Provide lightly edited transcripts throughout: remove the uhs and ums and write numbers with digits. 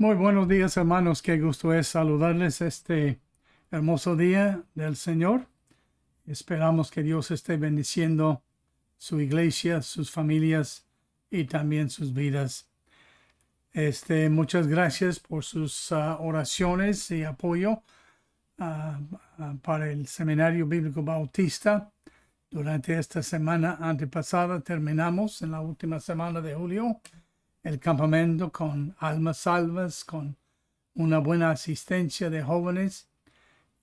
Muy buenos días, hermanos. Qué gusto es saludarles este hermoso día del Señor. Esperamos que Dios esté bendiciendo su iglesia, sus familias y también sus vidas. Muchas gracias por sus oraciones y apoyo para el Seminario Bíblico Bautista. Durante esta semana antepasada terminamos en la última semana de julio el campamento con almas salvas, con una buena asistencia de jóvenes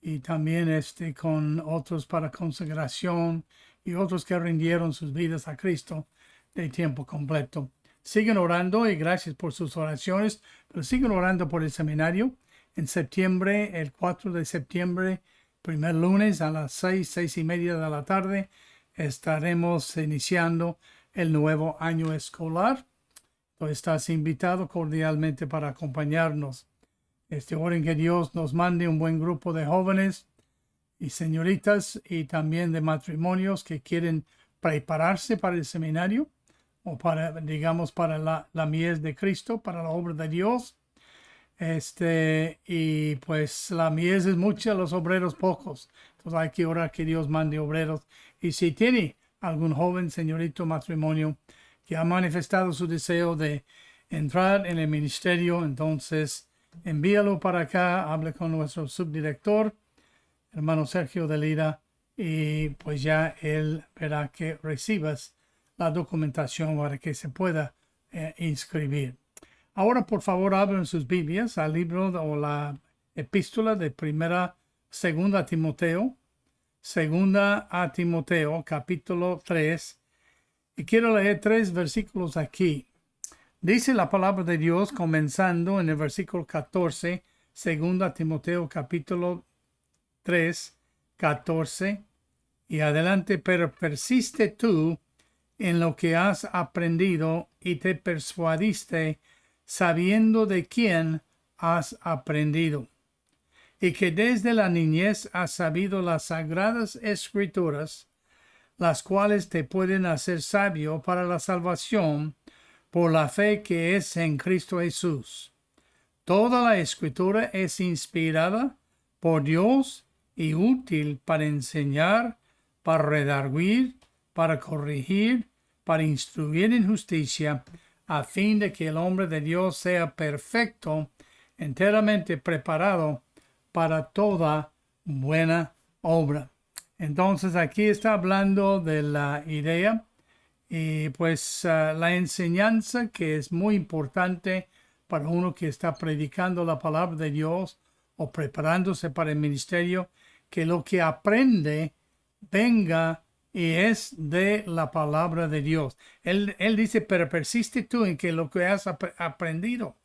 y también con otros para consagración y otros que rindieron sus vidas a Cristo de tiempo completo. Siguen orando y gracias por sus oraciones, pero siguen orando por el seminario. En septiembre, el 4 de septiembre, primer lunes a las 6:30 de la tarde, estaremos iniciando el nuevo año escolar. Tú estás invitado cordialmente para acompañarnos. Oren que Dios nos mande un buen grupo de jóvenes y señoritas y también de matrimonios que quieren prepararse para el seminario o para, digamos, para la mies de Cristo, para la obra de Dios. Y pues la mies es mucha, los obreros pocos. Entonces hay que orar que Dios mande obreros. Y si tiene algún joven, señorito, matrimonio que ha manifestado su deseo de entrar en el ministerio, entonces envíalo para acá, hable con nuestro subdirector, hermano Sergio de Lira, y pues ya él verá que recibas la documentación para que se pueda inscribir. Ahora, por favor, abran sus Biblias al libro o la epístola de segunda a Timoteo, capítulo 3, y quiero leer 3 versículos aquí. Dice la palabra de Dios comenzando en el versículo 14, 2 Timoteo capítulo 3, 14 y adelante, pero persiste tú en lo que has aprendido y te persuadiste sabiendo de quién has aprendido y que desde la niñez has sabido las sagradas escrituras, las cuales te pueden hacer sabio para la salvación por la fe que es en Cristo Jesús. Toda la escritura es inspirada por Dios y útil para enseñar, para redarguir, para corregir, para instruir en justicia, a fin de que el hombre de Dios sea perfecto, enteramente preparado para toda buena obra. Entonces aquí está hablando de la idea y pues la enseñanza, que es muy importante para uno que está predicando la palabra de Dios o preparándose para el ministerio, que lo que aprende venga y es de la palabra de Dios. Él dice, pero persiste tú en que lo que has aprendido.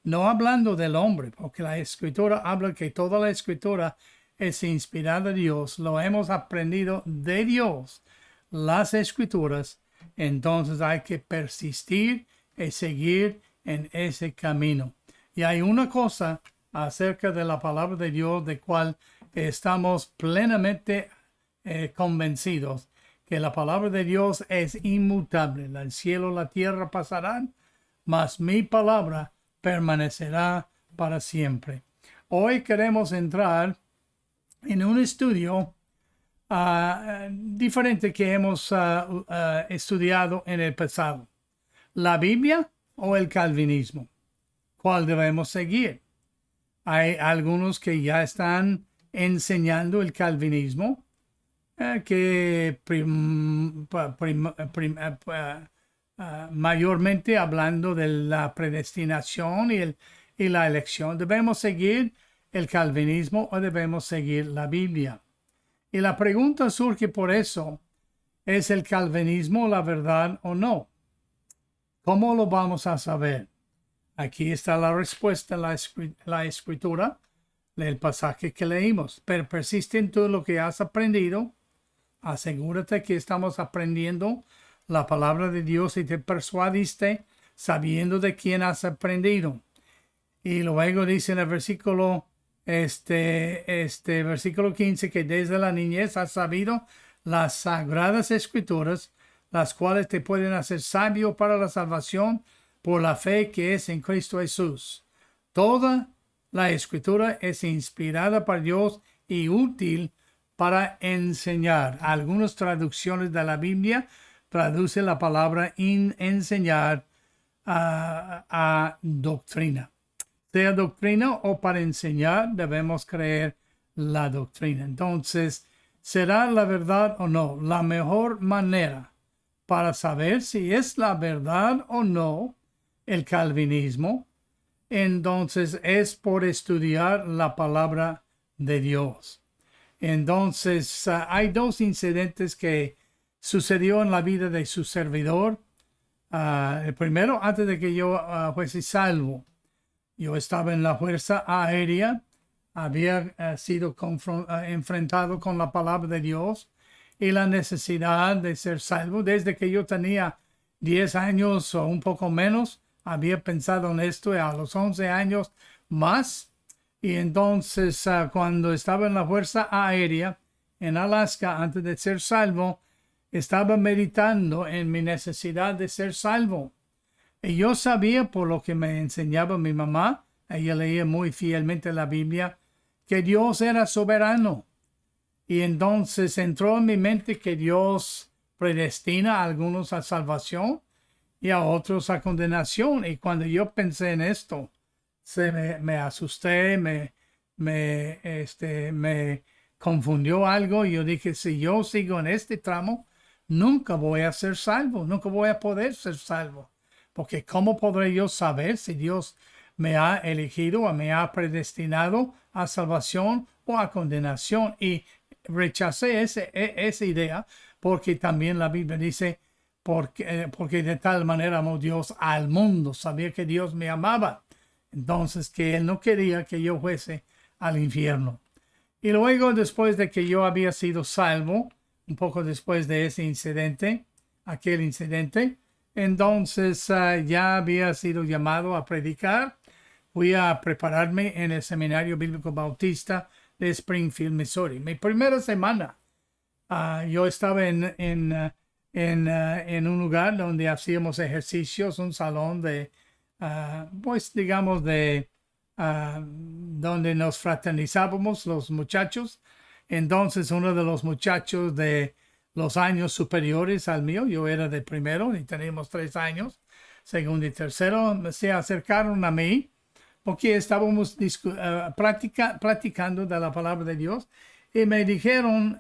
No hablando del hombre, porque la escritura habla que toda la escritura es inspirada de Dios. Lo hemos aprendido de Dios, las escrituras. Entonces hay que persistir y seguir en ese camino. Y hay una cosa acerca de la palabra de Dios de cual estamos plenamente convencidos, que la palabra de Dios es inmutable. El cielo y la tierra pasarán, mas mi palabra permanecerá para siempre. Hoy queremos entrar en un estudio diferente que hemos estudiado en el pasado. ¿La Biblia o el calvinismo? ¿Cuál debemos seguir? Hay algunos que ya están enseñando el calvinismo, que mayormente hablando de la predestinación y la elección. ¿Debemos seguir el calvinismo o debemos seguir la Biblia? Y la pregunta surge por eso: ¿es el calvinismo la verdad o no? ¿Cómo lo vamos a saber? Aquí está la respuesta en la escritura del pasaje que leímos. Pero persiste en todo lo que has aprendido. Asegúrate que estamos aprendiendo la palabra de Dios y te persuadiste sabiendo de quién has aprendido. Y luego dice en el versículo versículo 15, que desde la niñez has sabido las sagradas escrituras, las cuales te pueden hacer sabio para la salvación por la fe que es en Cristo Jesús. toda la escritura es inspirada por Dios y útil para enseñar. Algunas traducciones de la Biblia traducen la palabra enseñar a doctrina. Sea doctrina o para enseñar, debemos creer la doctrina. Entonces, ¿será la verdad o no? La mejor manera para saber si es la verdad o no el calvinismo, entonces es por estudiar la palabra de Dios. Entonces, hay dos incidentes que sucedió en la vida de su servidor. El primero, antes de que yo fuese salvo, yo estaba en la Fuerza Aérea, había sido enfrentado con la palabra de Dios y la necesidad de ser salvo. Desde que yo tenía 10 años o un poco menos, había pensado en esto, y a los 11 años más. Y entonces cuando estaba en la Fuerza Aérea en Alaska, antes de ser salvo, estaba meditando en mi necesidad de ser salvo. Y yo sabía, por lo que me enseñaba mi mamá, ella leía muy fielmente la Biblia, que Dios era soberano. Y entonces entró en mi mente que Dios predestina a algunos a salvación y a otros a condenación. Y cuando yo pensé en esto, me asusté, me confundió algo. Y yo dije, si yo sigo en este tramo, nunca voy a ser salvo, nunca voy a poder ser salvo. Porque ¿cómo podré yo saber si Dios me ha elegido o me ha predestinado a salvación o a condenación? Y rechacé esa idea porque también la Biblia dice, porque de tal manera amó Dios al mundo. Sabía que Dios me amaba. Entonces que Él no quería que yo fuese al infierno. Y luego, después de que yo había sido salvo, un poco después de ese incidente, aquel incidente, entonces ya había sido llamado a predicar. Fui a prepararme en el Seminario Bíblico Bautista de Springfield, Missouri. Mi primera semana, yo estaba en un lugar donde hacíamos ejercicios, un salón de, pues digamos, donde nos fraternizábamos los muchachos. Entonces uno de los muchachos de los años superiores al mío, yo era de primero y teníamos 3 años, segundo y tercero, se acercaron a mí porque estábamos platicando de la palabra de Dios y me dijeron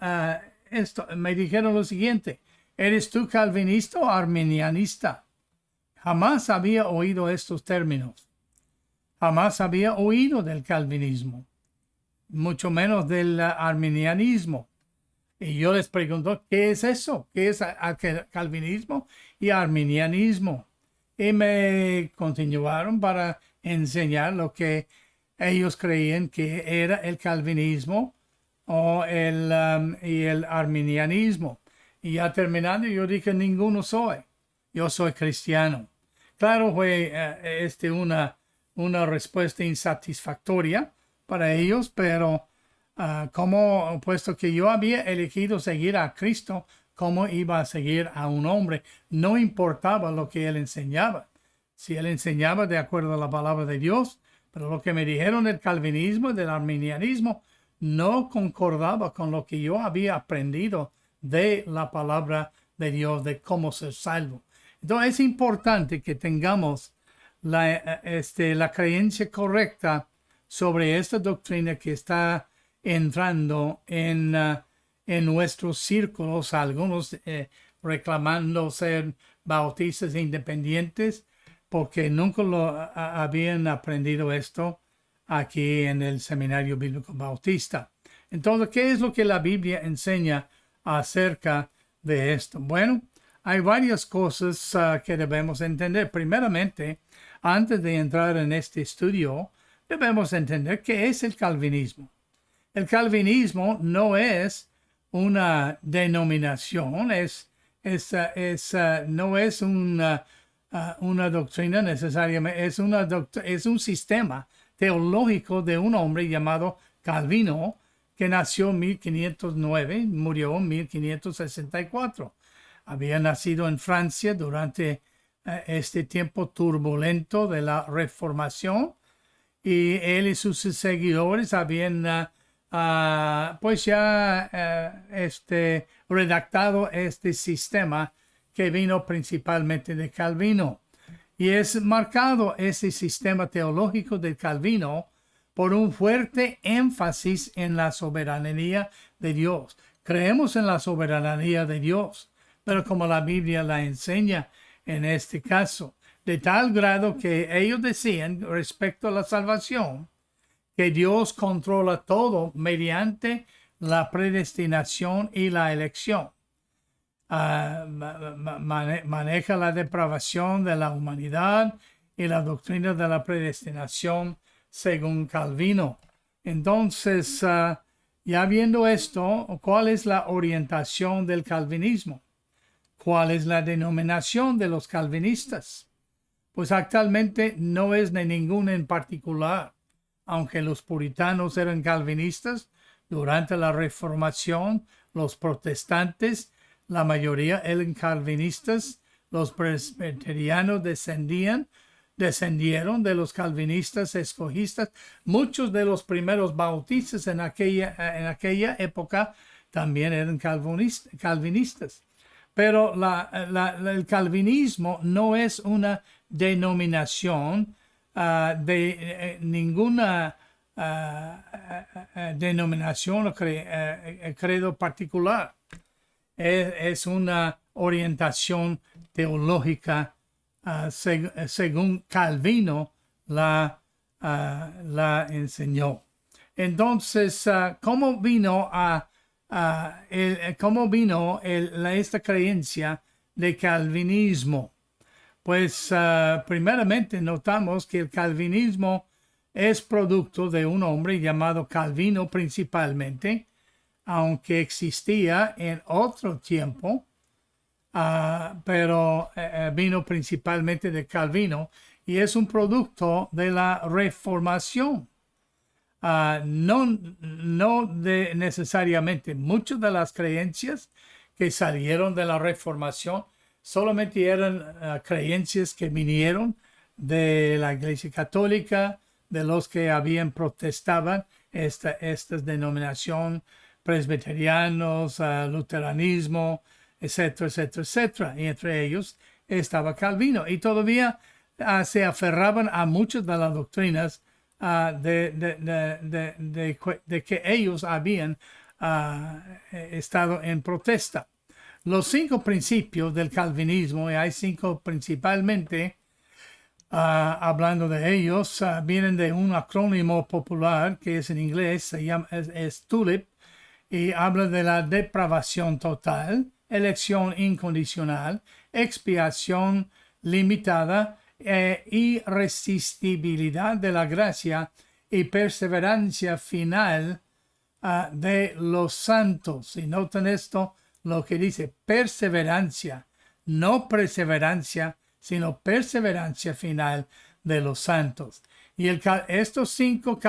lo siguiente: ¿eres tú calvinista o arminianista? Jamás había oído estos términos, jamás había oído del calvinismo, mucho menos del arminianismo. Y yo les pregunto, ¿qué es eso? ¿Qué es calvinismo y arminianismo? Y me continuaron para enseñar lo que ellos creían que era el calvinismo y el arminianismo. Y ya terminando, yo dije, ninguno soy. Yo soy cristiano. Claro, fue una respuesta insatisfactoria para ellos, pero puesto que yo había elegido seguir a Cristo, ¿cómo iba a seguir a un hombre? No importaba lo que él enseñaba. Si él enseñaba de acuerdo a la palabra de Dios, pero lo que me dijeron del calvinismo y del arminianismo no concordaba con lo que yo había aprendido de la palabra de Dios, de cómo ser salvo. Entonces es importante que tengamos la creencia correcta sobre esta doctrina que está entrando en nuestros círculos, algunos reclamando ser bautistas independientes porque nunca habían aprendido esto aquí en el Seminario Bíblico Bautista. Entonces, ¿qué es lo que la Biblia enseña acerca de esto? Bueno, hay varias cosas que debemos entender. Primeramente, antes de entrar en este estudio, debemos entender qué es el calvinismo. El calvinismo no es una denominación, no es una doctrina necesariamente, es un sistema teológico de un hombre llamado Calvino, que nació en 1509, murió en 1564. Había nacido en Francia durante este tiempo turbulento de la Reformación y él y sus seguidores habían pues ya redactado este sistema que vino principalmente de Calvino. Y es marcado ese sistema teológico de Calvino por un fuerte énfasis en la soberanía de Dios. Creemos en la soberanía de Dios, pero como la Biblia la enseña en este caso, de tal grado que ellos decían respecto a la salvación, que Dios controla todo mediante la predestinación y la elección. Maneja la depravación de la humanidad y la doctrina de la predestinación según Calvino. Entonces, ya viendo esto, ¿cuál es la orientación del calvinismo? ¿Cuál es la denominación de los calvinistas? Pues actualmente no es de ninguna en particular. Aunque los puritanos eran calvinistas, durante la Reformación, los protestantes, la mayoría eran calvinistas, los presbiterianos descendieron de los calvinistas escojistas. Muchos de los primeros bautistas en aquella época también eran calvinistas. Pero el calvinismo no es una denominación de ninguna denominación o credo particular. Es una orientación teológica según Calvino la enseñó. Entonces, ¿cómo vino esta creencia de calvinismo? Pues primeramente notamos que el calvinismo es producto de un hombre llamado Calvino principalmente, aunque existía en otro tiempo, pero vino principalmente de Calvino y es un producto de la Reformación. No necesariamente muchas de las creencias que salieron de la Reformación solamente eran creencias que vinieron de la Iglesia Católica, de los que protestaban esta denominación, presbiterianos, luteranismo, etcétera, etcétera, etcétera. Y entre ellos estaba Calvino. Y todavía se aferraban a muchas de las doctrinas de que ellos habían estado en protesta. Los 5 principios del calvinismo, y hay 5 principalmente, hablando de ellos, vienen de un acrónimo popular que es en inglés, se llama es TULIP, y habla de la depravación total, elección incondicional, expiación limitada, irresistibilidad de la gracia y perseverancia final de los santos. Y noten esto, lo que dice perseverancia, no perseverancia, sino perseverancia final de los santos. Y estos 5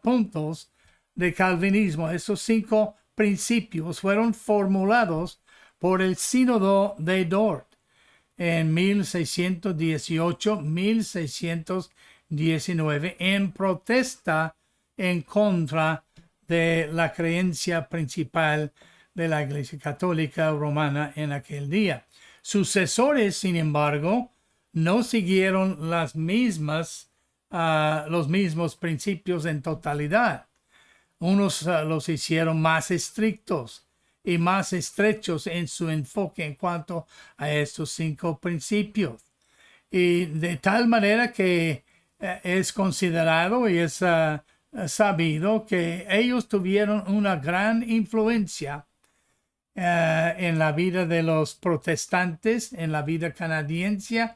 puntos de calvinismo, estos 5 principios fueron formulados por el Sínodo de Dort en 1618-1619 en protesta en contra de la creencia principal de la Iglesia Católica Romana en aquel día. Sucesores, sin embargo, no siguieron los mismos principios en totalidad. Unos los hicieron más estrictos y más estrechos en su enfoque en cuanto a estos 5 principios. Y de tal manera que es considerado y es sabido que ellos tuvieron una gran influencia en la vida de los protestantes, en la vida canadiense.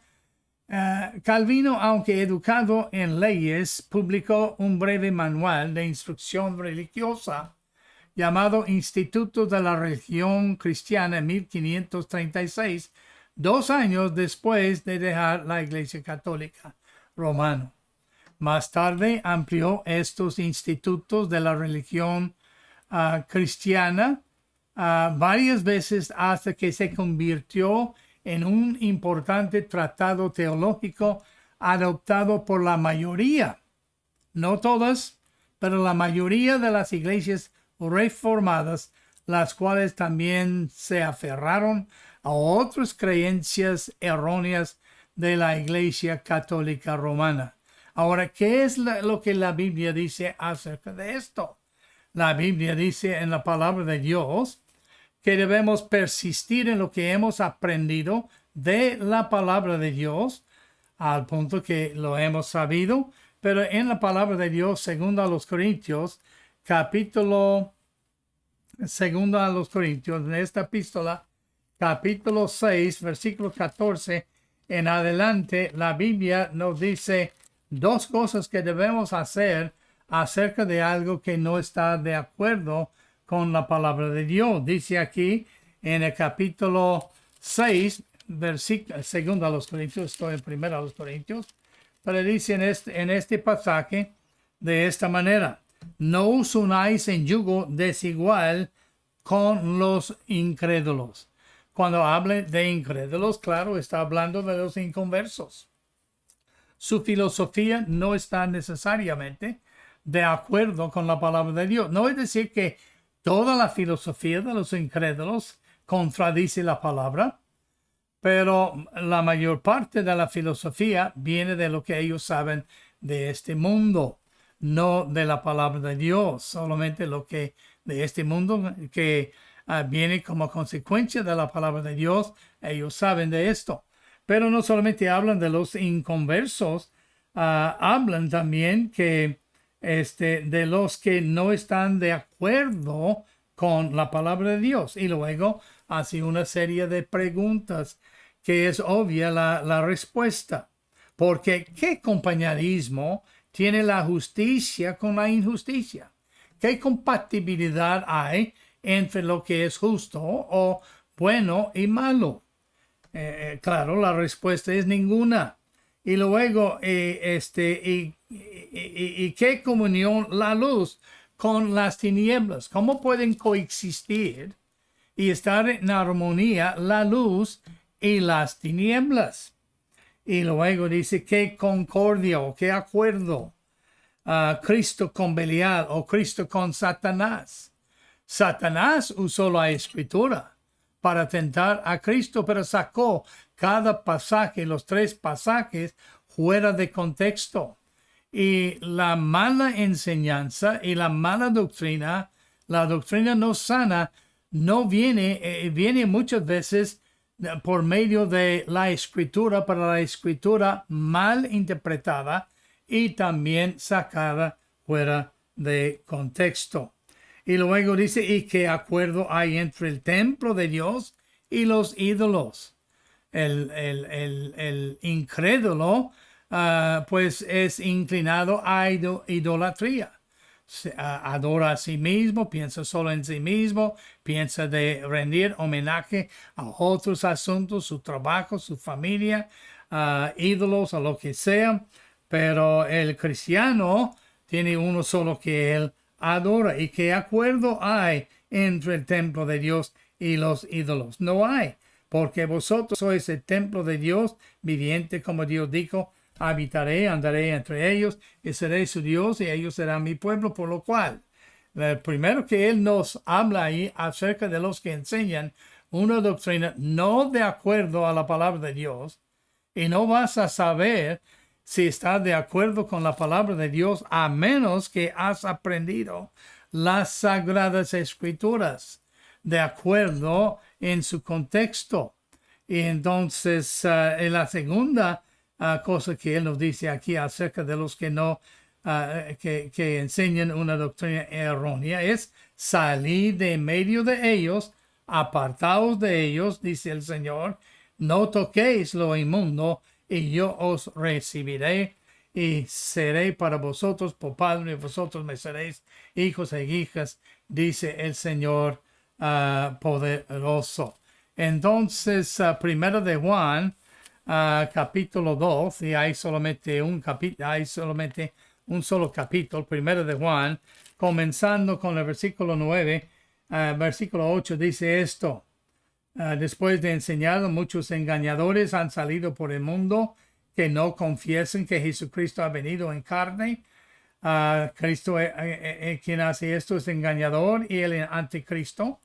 Calvino, aunque educado en leyes, publicó un breve manual de instrucción religiosa llamado Instituto de la Religión Cristiana en 1536, 2 años después de dejar la Iglesia Católica Romana. Más tarde amplió estos institutos de la religión cristiana varias veces hasta que se convirtió en un importante tratado teológico adoptado por la mayoría no todas, pero la mayoría de las iglesias reformadas, las cuales también se aferraron a otras creencias erróneas de la Iglesia Católica Romana. Ahora, ¿qué es lo que la Biblia dice acerca de esto? La Biblia dice en la palabra de Dios que debemos persistir en lo que hemos aprendido de la palabra de Dios, al punto que lo hemos sabido, pero en la palabra de Dios, segundo a los Corintios, segundo a los Corintios, en esta epístola, capítulo 6, versículo 14 en adelante, la Biblia nos dice dos cosas que debemos hacer acerca de algo que no está de acuerdo con la palabra de Dios. Dice aquí en el capítulo 6, versículo, segundo a los Corintios, estoy en primero a los Corintios, pero dice en este pasaje de esta manera: no os unáis en yugo desigual con los incrédulos. Cuando hable de incrédulos, claro, está hablando de los inconversos. Su filosofía no está necesariamente de acuerdo con la palabra de Dios. No es decir que toda la filosofía de los incrédulos contradice la palabra, pero la mayor parte de la filosofía viene de lo que ellos saben de este mundo, no de la palabra de Dios, solamente lo que de este mundo que viene como consecuencia de la palabra de Dios. Ellos saben de esto. Pero no solamente hablan de los inconversos, hablan también que de los que no están de acuerdo con la palabra de Dios. Y luego hace una serie de preguntas que es obvia la respuesta. Porque ¿qué compañerismo tiene la justicia con la injusticia? ¿Qué compatibilidad hay entre lo que es justo o bueno y malo? Claro, la respuesta es ninguna. Y luego, ¿qué comunión la luz con las tinieblas? ¿Cómo pueden coexistir y estar en armonía la luz y las tinieblas? Y luego dice, ¿qué concordia o qué acuerdo? Cristo con Belial o Cristo con Satanás. Satanás usó la escritura para tentar a Cristo, pero sacó cada pasaje, los 3 pasajes, fuera de contexto. Y la mala enseñanza y la mala doctrina, la doctrina no sana, no viene muchas veces por medio de la escritura, para la escritura mal interpretada y también sacada fuera de contexto. Y luego dice, ¿y qué acuerdo hay entre el templo de Dios y los ídolos? El incrédulo, pues es inclinado a idolatría. Adora a sí mismo, piensa solo en sí mismo, piensa de rendir homenaje a otros asuntos, su trabajo, su familia, ídolos o lo que sea. Pero el cristiano tiene uno solo que él adora. ¿Y qué acuerdo hay entre el templo de Dios y los ídolos? No hay, porque vosotros sois el templo de Dios viviente, como Dios dijo: habitaré, andaré entre ellos y seré su Dios y ellos serán mi pueblo. Por lo cual, el primero que él nos habla ahí acerca de los que enseñan una doctrina no de acuerdo a la palabra de Dios, y no vas a saber si está de acuerdo con la palabra de Dios a menos que has aprendido las sagradas escrituras de acuerdo en su contexto. Y entonces en la segunda cosa que él nos dice aquí acerca de los que no que enseñan una doctrina errónea es: salir de medio de ellos, apartaos de ellos, dice el Señor, no toquéis lo inmundo, y yo os recibiré y seré para vosotros por padre, y vosotros me seréis hijos e hijas, dice el Señor poderoso. Entonces, primero de Juan, capítulo 2, y hay solamente un solo capítulo, primero de Juan, comenzando con el versículo 9, versículo 8, dice esto: después de enseñar, muchos engañadores han salido por el mundo que no confiesan que Jesucristo ha venido en carne. Cristo, quien hace esto es engañador y el anticristo.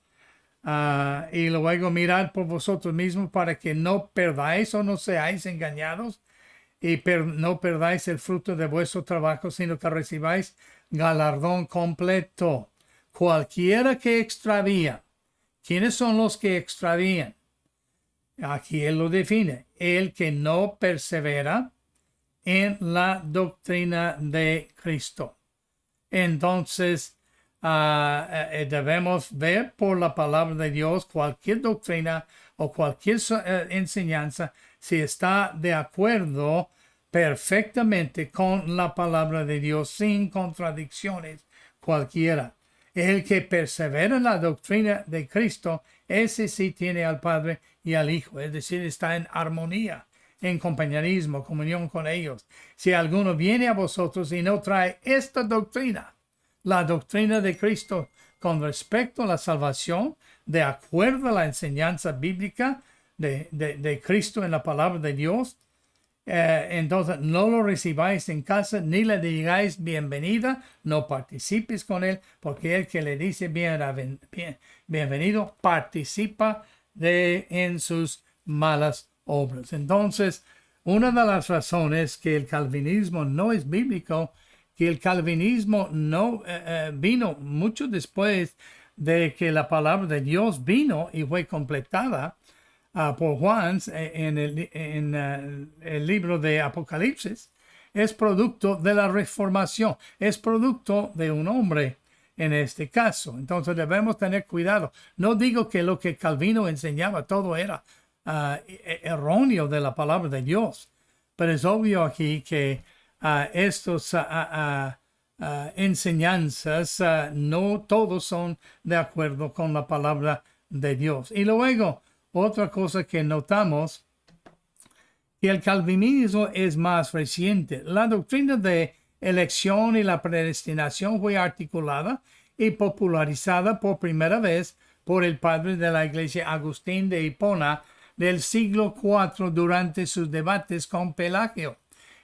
Y luego mirad por vosotros mismos para que no perdáis o no seáis engañados y no perdáis el fruto de vuestro trabajo, sino que recibáis galardón completo. Cualquiera que extravía. ¿Quiénes son los que extravían? Aquí él lo define. El que no persevera en la doctrina de Cristo. Entonces, debemos ver por la palabra de Dios cualquier doctrina o cualquier enseñanza si está de acuerdo perfectamente con la palabra de Dios sin contradicciones cualquiera. El que persevera en la doctrina de Cristo, ese sí tiene al Padre y al Hijo, es decir, está en armonía, en compañerismo, comunión con ellos. Si alguno viene a vosotros y no trae esta doctrina, la doctrina de Cristo con respecto a la salvación, de acuerdo a la enseñanza bíblica de Cristo en la palabra de Dios, entonces no lo recibáis en casa ni le digáis bienvenida, no participes con él, porque el que le dice bienvenido participa en sus malas obras. Entonces, una de las razones que el calvinismo no es bíblico, que el calvinismo no vino mucho después de que la palabra de Dios vino y fue completada por Juan en el libro de Apocalipsis, es producto de la reformación, es producto de un hombre en este caso. Entonces debemos tener cuidado. No digo que lo que Calvino enseñaba todo era erróneo de la palabra de Dios, pero es obvio aquí que estos enseñanzas no todos son de acuerdo con la palabra de Dios. Y luego, otra cosa que notamos, que el calvinismo es más reciente. La doctrina de elección y la predestinación fue articulada y popularizada por primera vez por el padre de la iglesia Agustín de Hipona del siglo IV durante sus debates con Pelagio.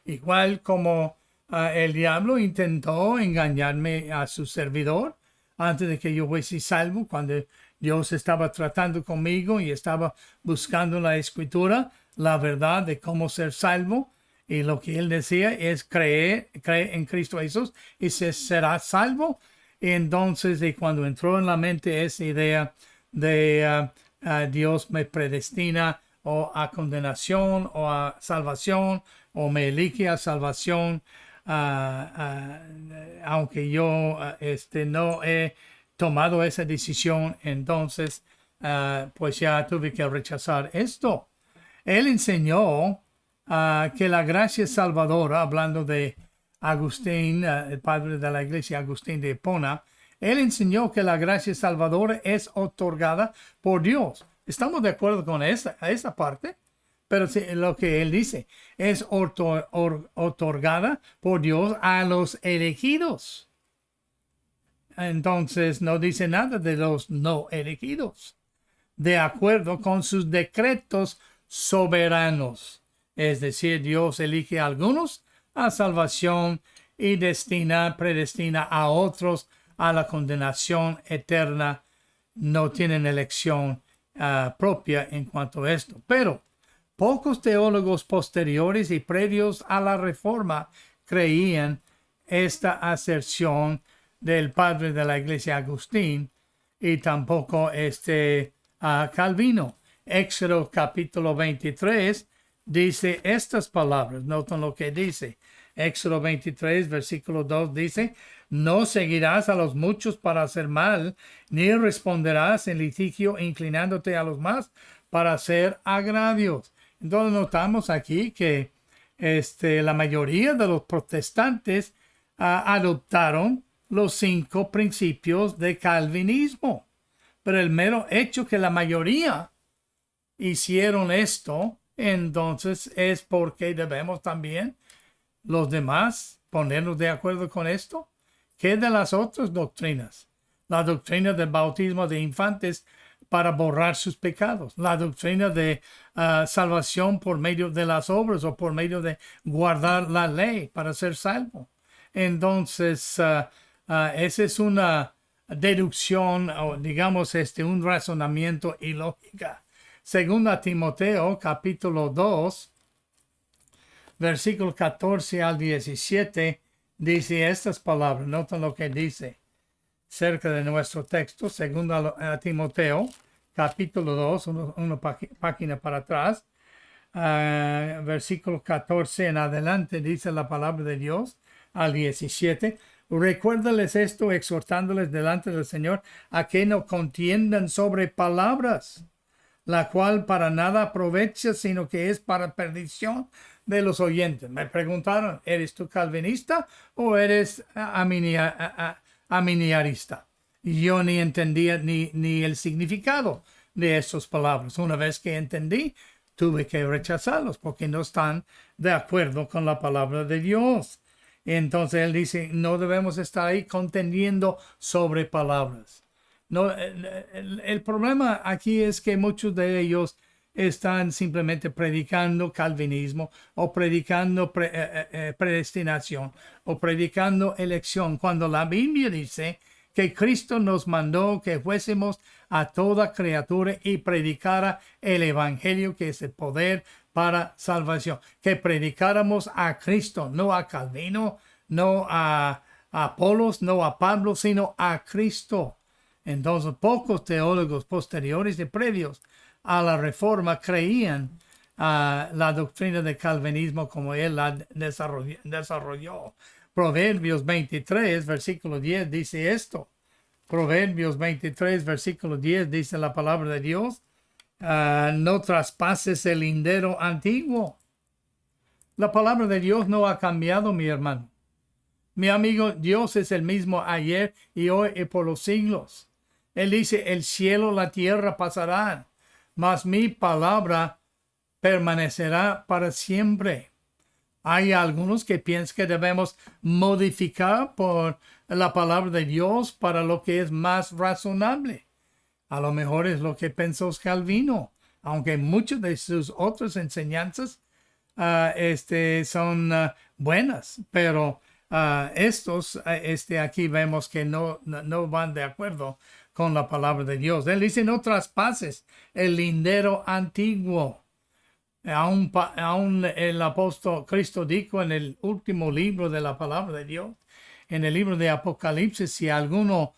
Igual como el diablo intentó engañarme a su servidor antes de que yo fuese salvo, cuando Dios estaba tratando conmigo y estaba buscando la escritura, la verdad de cómo ser salvo. Y lo que él decía es cree en Cristo Jesús y se será salvo. Y entonces, cuando entró en la mente esa idea de Dios me predestina o a condenación o a salvación o me elige a salvación, aunque yo no he tomado esa decisión, entonces pues ya tuve que rechazar esto. Él enseñó que la gracia salvadora, hablando de Agustín, el padre de la iglesia Agustín de Hipona, él enseñó que la gracia salvadora es otorgada por Dios. Estamos de acuerdo con esa parte, pero lo que él dice es otorgada por Dios a los elegidos. Entonces no dice nada de los no elegidos, de acuerdo con sus decretos soberanos. Es decir, Dios elige a algunos a salvación y predestina a otros a la condenación eterna. No tienen elección propia en cuanto a esto. Pero pocos teólogos posteriores y previos a la Reforma creían esta aserción del padre de la iglesia Agustín y tampoco Calvino. Éxodo capítulo 23 dice estas palabras. Noten lo que dice. Éxodo 23, versículo 2 dice: no seguirás a los muchos para hacer mal, ni responderás en litigio inclinándote a los más para hacer agravios. Entonces notamos aquí que la mayoría de los protestantes adoptaron los 5 principios de calvinismo. Pero el mero hecho que la mayoría hicieron esto, entonces es porque debemos también los demás ponernos de acuerdo con esto. ¿Qué de las otras doctrinas? La doctrina del bautismo de infantes para borrar sus pecados. La doctrina de salvación por medio de las obras o por medio de guardar la ley para ser salvo. Entonces, esa es una deducción o digamos un razonamiento ilógica. Segunda Timoteo capítulo 2, versículo 14 al 17, dice estas palabras. Noten lo que dice cerca de nuestro texto. Segunda Timoteo capítulo 2, una página para atrás. Versículo 14 en adelante dice la palabra de Dios al 17. Recuérdales esto, exhortándoles delante del Señor a que no contiendan sobre palabras, la cual para nada aprovecha, sino que es para perdición de los oyentes. Me preguntaron, ¿eres tú calvinista o eres aminiarista? Y yo ni entendía ni el significado de esas palabras. Una vez que entendí, tuve que rechazarlos porque no están de acuerdo con la palabra de Dios. Entonces él dice, no debemos estar ahí contendiendo sobre palabras. No, el problema aquí es que muchos de ellos están simplemente predicando calvinismo o predicando predestinación o predicando elección, cuando la Biblia dice que Cristo nos mandó que fuésemos a toda criatura y predicara el evangelio, que es el poder para salvación, que predicáramos a Cristo, no a Calvino, no a Apolos, no a Pablo, sino a Cristo. Entonces pocos teólogos posteriores y previos a la Reforma creían la doctrina del calvinismo como él la desarrolló. Proverbios 23, versículo 10 dice esto. Proverbios 23, versículo 10 dice la palabra de Dios. No traspases el lindero antiguo. La palabra de Dios no ha cambiado, mi hermano. Mi amigo, Dios es el mismo ayer y hoy y por los siglos. Él dice, el cielo, la tierra pasarán, mas mi palabra permanecerá para siempre. Hay algunos que piensan que debemos modificar por la palabra de Dios para lo que es más razonable. A lo mejor es lo que pensó Calvino, aunque muchas de sus otras enseñanzas son buenas, pero estos aquí vemos que no van de acuerdo con la palabra de Dios. Él dice, no traspases el lindero antiguo. Aún el apóstol Cristo dijo en el último libro de la palabra de Dios, en el libro de Apocalipsis, si alguno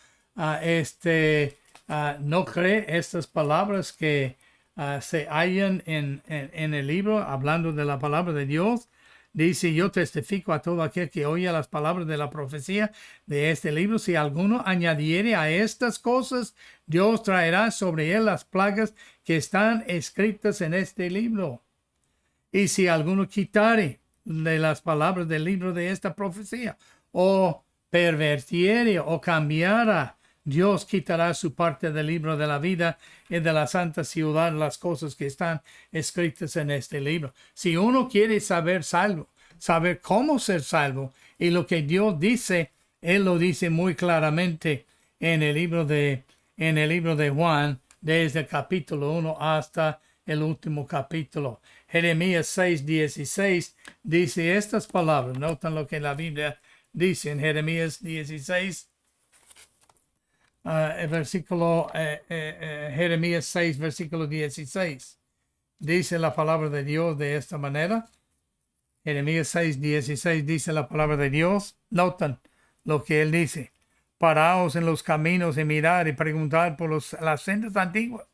no cree estas palabras que se hallan en el libro, hablando de la palabra de Dios, dice, yo testifico a todo aquel que oye las palabras de la profecía de este libro, si alguno añadiere a estas cosas, Dios traerá sobre él las plagas que están escritas en este libro. Y si alguno quitare de las palabras del libro de esta profecía, o pervertiere o cambiara, Dios quitará su parte del libro de la vida y de la santa ciudad las cosas que están escritas en este libro. Si uno quiere saber cómo ser salvo, y lo que Dios dice, Él lo dice muy claramente en el libro de Juan, desde el capítulo 1 hasta el último capítulo. Jeremías 6:16 dice estas palabras. Notan lo que la Biblia dice en Jeremías 16. Jeremías 6, versículo 16. Dice la palabra de Dios de esta manera. Jeremías 6:16 dice la palabra de Dios. Notan lo que él dice. Paraos en los caminos y mirar y preguntar por las sendas antiguas,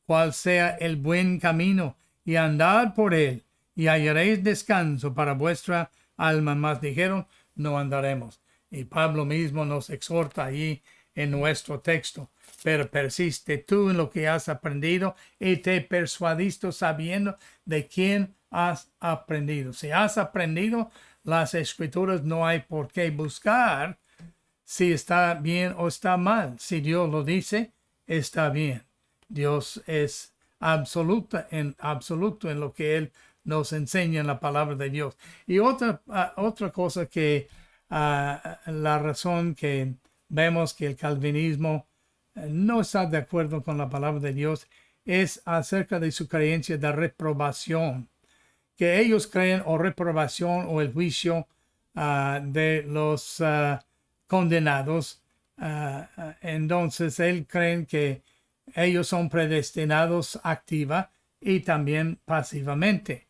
cuál sea el buen camino, y andad por él, y hallaréis descanso para vuestra alma. Mas dijeron, no andaremos. Y Pablo mismo nos exhorta allí en nuestro texto. Pero persiste tú en lo que has aprendido y te persuadiste sabiendo de quién has aprendido. Si has aprendido las escrituras, no hay por qué buscar si está bien o está mal. Si Dios lo dice, está bien. Dios es absoluto en lo que Él nos enseña en la palabra de Dios. Y otra cosa que la razón que vemos que el calvinismo no está de acuerdo con la palabra de Dios es acerca de su creencia de reprobación, que ellos creen o reprobación o el juicio de los condenados. Entonces, él cree que ellos son predestinados activa y también pasivamente.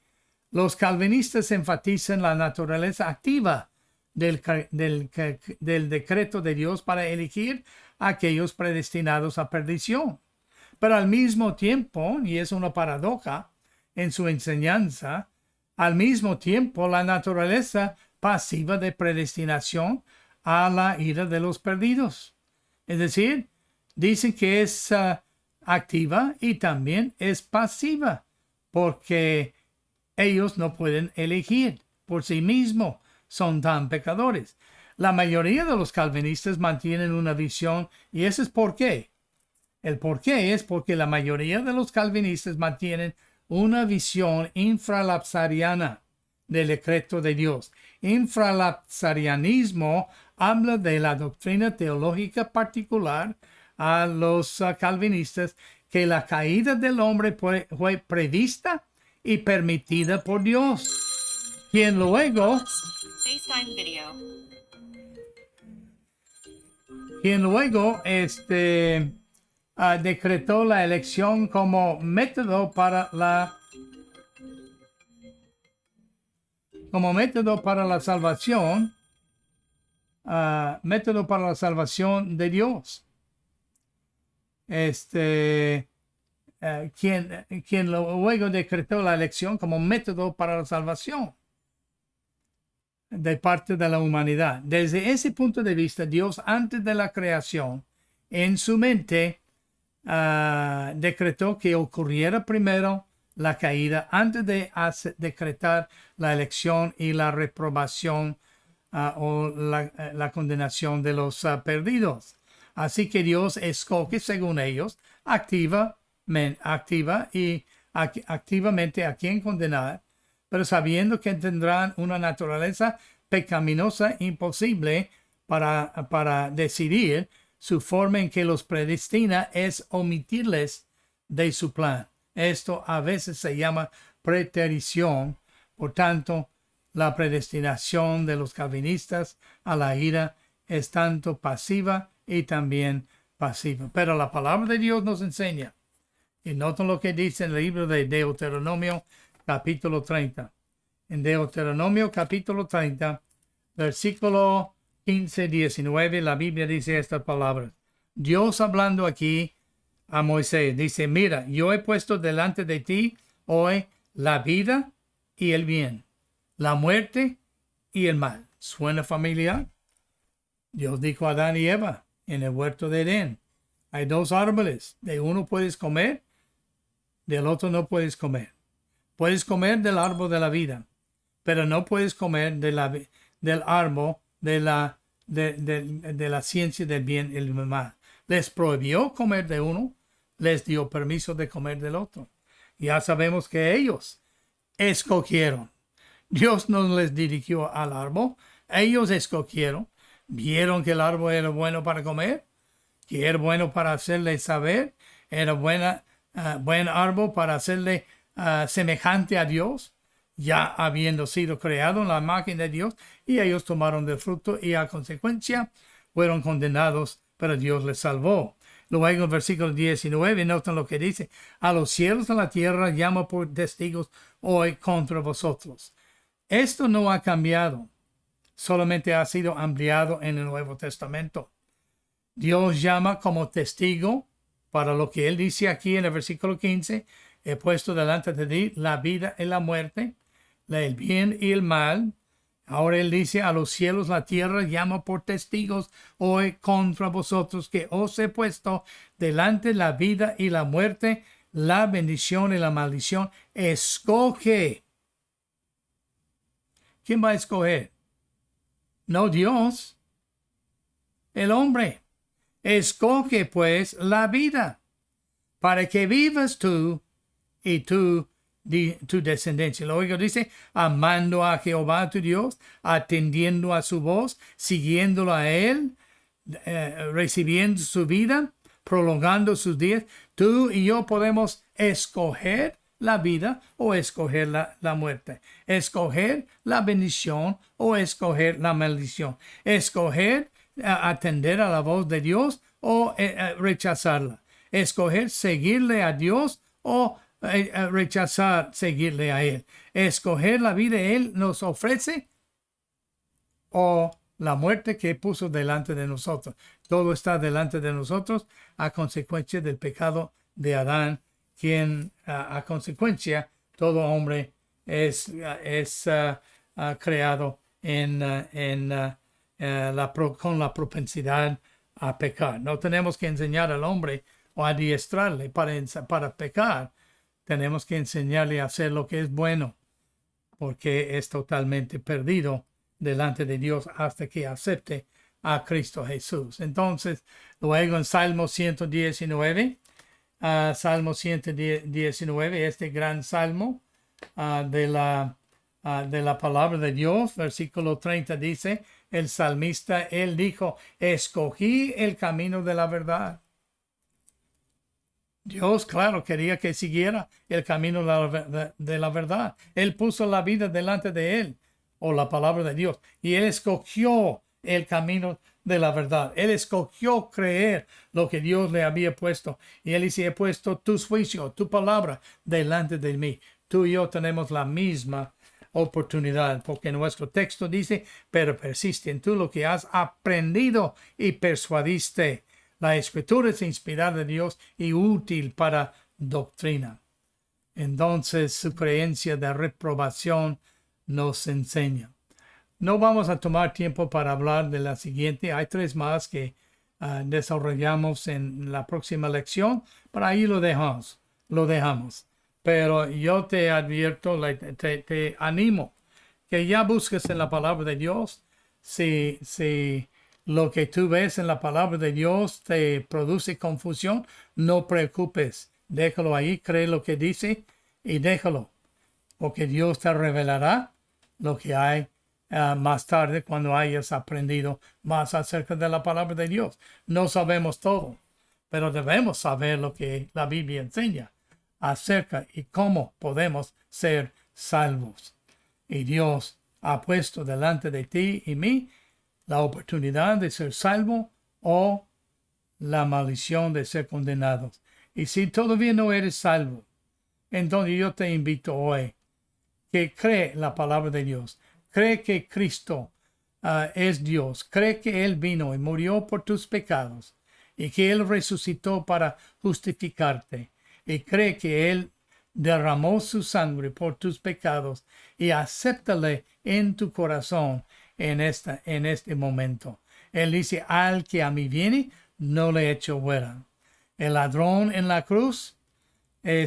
Los calvinistas enfatizan la naturaleza activa del decreto de Dios para elegir a aquellos predestinados a perdición. Pero al mismo tiempo, y es una paradoja en su enseñanza, al mismo tiempo la naturaleza pasiva de predestinación a la ira de los perdidos. Es decir, dicen que es activa y también es pasiva, porque ellos no pueden elegir por sí mismos, son tan pecadores. La mayoría de los calvinistas mantienen una visión, y ese es por qué. El por qué es porque la mayoría de los calvinistas mantienen una visión infralapsariana del decreto de Dios. Infralapsarianismo habla de la doctrina teológica particular a los calvinistas, que la caída del hombre fue prevista y permitida por Dios, quien luego decretó la elección como método para la salvación, método para la salvación de Dios. Quien luego decretó la elección como método para la salvación de parte de la humanidad. Desde ese punto de vista, Dios, antes de la creación, en su mente, decretó que ocurriera primero la caída antes de decretar la elección y la reprobación o la condenación de los perdidos. Así que Dios escoge, según ellos, activamente a quien condenar, pero sabiendo que tendrán una naturaleza pecaminosa imposible para decidir. Su forma en que los predestina es omitirles de su plan. Esto a veces se llama preterición. Por tanto, la predestinación de los calvinistas a la ira es tanto pasiva y también pasiva. Pero la palabra de Dios nos enseña. Y noten lo que dice en el libro de Deuteronomio capítulo 30. En Deuteronomio capítulo 30, versículo 15-19, la Biblia dice estas palabras. Dios hablando aquí a Moisés, dice, mira, yo he puesto delante de ti hoy la vida y el bien, la muerte y el mal. ¿Suena familiar? Dios dijo a Adán y Eva en el huerto de Edén, hay dos árboles, de uno puedes comer, del otro no puedes comer. Puedes comer del árbol de la vida, pero no puedes comer del árbol de la ciencia del bien y el mal. Les prohibió comer de uno, les dio permiso de comer del otro. Ya sabemos que ellos escogieron. Dios no les dirigió al árbol, ellos escogieron. Vieron que el árbol era bueno para comer, que era bueno para hacerle saber, era buen árbol para hacerle semejante a Dios, ya habiendo sido creado en la imagen de Dios, y ellos tomaron del fruto y a consecuencia fueron condenados, pero Dios les salvó. Luego en versículo 19, noten lo que dice, a los cielos y a la tierra llamo por testigos hoy contra vosotros. Esto no ha cambiado, solamente ha sido ampliado en el Nuevo Testamento. Dios llama como testigo para lo que él dice aquí en el versículo 15, he puesto delante de ti la vida y la muerte, el bien y el mal. Ahora él dice, a los cielos, la tierra, llama por testigos hoy contra vosotros, que os he puesto delante la vida y la muerte, la bendición y la maldición. Escoge. ¿Quién va a escoger? No Dios, el hombre. Escoge pues la vida, para que vivas tú y tu descendencia. Luego dice, amando a Jehová tu Dios, atendiendo a su voz, siguiéndolo a él, recibiendo su vida, prolongando sus días. Tú y yo podemos escoger la vida o escoger la muerte. Escoger la bendición o escoger la maldición. Escoger atender a la voz de Dios o rechazarla. Escoger seguirle a Dios o rechazar seguirle a Él. Escoger la vida que Él nos ofrece o la muerte que puso delante de nosotros. Todo está delante de nosotros a consecuencia del pecado de Adán, quien a consecuencia todo hombre es creado con la propensidad a pecar. No tenemos que enseñar al hombre o adiestrarle para pecar. Tenemos que enseñarle a hacer lo que es bueno, porque es totalmente perdido delante de Dios hasta que acepte a Cristo Jesús. Entonces, luego en Salmo 119, Salmo 119, este gran salmo de la palabra de Dios, versículo 30 dice, el salmista, él dijo, escogí el camino de la verdad. Dios, claro, quería que siguiera el camino de la verdad. Él puso la vida delante de él, o la palabra de Dios, y él escogió el camino de la verdad. Él escogió creer lo que Dios le había puesto. Y él dice, he puesto tus juicios, tu palabra delante de mí. Tú y yo tenemos la misma oportunidad, porque nuestro texto dice, pero persiste en tú lo que has aprendido y persuadiste. La escritura es inspirada de Dios y útil para doctrina. Entonces su creencia de reprobación nos enseña. No vamos a tomar tiempo para hablar de la siguiente. Hay 3 más que desarrollamos en la próxima lección, pero ahí lo dejamos. Pero yo te advierto, te animo que ya busques en la palabra de Dios. Si lo que tú ves en la palabra de Dios te produce confusión, no preocupes. Déjalo ahí, cree lo que dice y déjalo. Porque Dios te revelará lo que hay más tarde cuando hayas aprendido más acerca de la palabra de Dios. No sabemos todo, pero debemos saber lo que la Biblia enseña acerca y cómo podemos ser salvos. Y Dios ha puesto delante de ti y mí la oportunidad de ser salvo o la maldición de ser condenados. Y si todavía no eres salvo, entonces yo te invito hoy que cree la palabra de Dios. Cree que Cristo es Dios. Cree que Él vino y murió por tus pecados y que Él resucitó para justificarte. Y cree que Él derramó su sangre por tus pecados y acéptale en tu corazón en este momento. Él dice, al que a mí viene, no le echo fuera. El ladrón en la cruz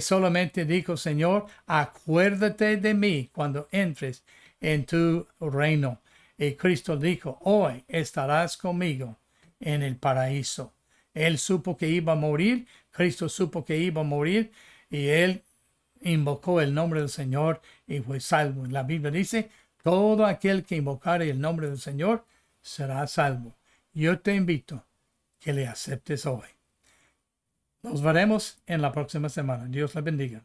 solamente dijo, Señor, acuérdate de mí cuando entres en tu reino. Y Cristo dijo, hoy estarás conmigo en el paraíso. Él supo que iba a morir, Cristo supo que iba a morir y él invocó el nombre del Señor y fue salvo. La Biblia dice, todo aquel que invocare el nombre del Señor será salvo. Yo te invito que le aceptes hoy. Nos veremos en la próxima semana. Dios le bendiga.